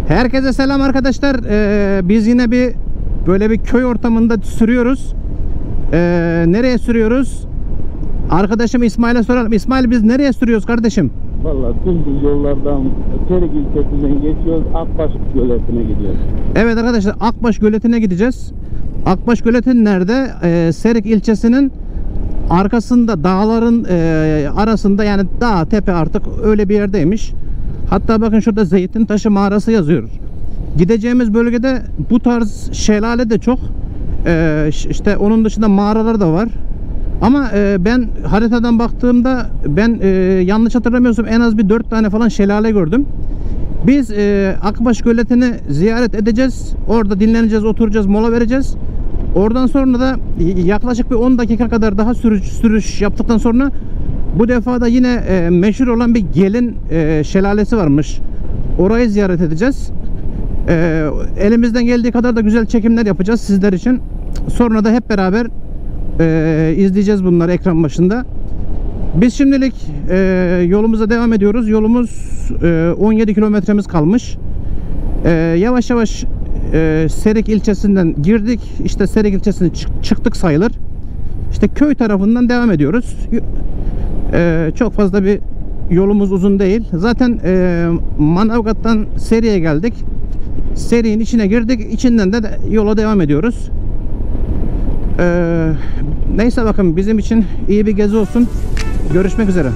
Herkese selam arkadaşlar. Biz yine böyle bir köy ortamında sürüyoruz. Nereye sürüyoruz? Arkadaşım İsmail'e soralım. İsmail, biz nereye sürüyoruz kardeşim? Vallahi dümdüz yollardan Serik ilçesinden geçiyoruz. Akbaş Göleti'ne gidiyoruz. Evet arkadaşlar, Akbaş Göleti'ne gideceğiz. Akbaş Göleti nerede? Serik ilçesinin arkasında, dağların arasında, yani dağ tepe artık öyle bir yerdeymiş. Hatta bakın şurada Zeytintaşı mağarası yazıyor. Gideceğimiz bölgede bu tarz şelale de çok. İşte onun dışında mağaralar da var. Ama ben haritadan baktığımda yanlış hatırlamıyorsam en az bir 4 tane falan şelale gördüm. Biz Akbaş Göleti'ni ziyaret edeceğiz. Orada dinleneceğiz, oturacağız, mola vereceğiz. Oradan sonra da yaklaşık bir 10 dakika kadar daha sürüş yaptıktan sonra bu defa da yine meşhur olan bir Gelin şelalesi varmış. Orayı ziyaret edeceğiz. Elimizden geldiği kadar da güzel çekimler yapacağız sizler için. Sonra da hep beraber izleyeceğiz bunları ekran başında. Biz şimdilik yolumuza devam ediyoruz. Yolumuz 17 kilometremiz kalmış. Yavaş yavaş Serik ilçesinden girdik. İşte Serik ilçesine çıktık sayılır. İşte köy tarafından devam ediyoruz. Çok fazla bir yolumuz uzun değil. Zaten Manavgat'tan Serik'e geldik. Serik'in içine girdik. İçinden de yola devam ediyoruz. Neyse bakın, bizim için iyi bir gezi olsun. Görüşmek üzere.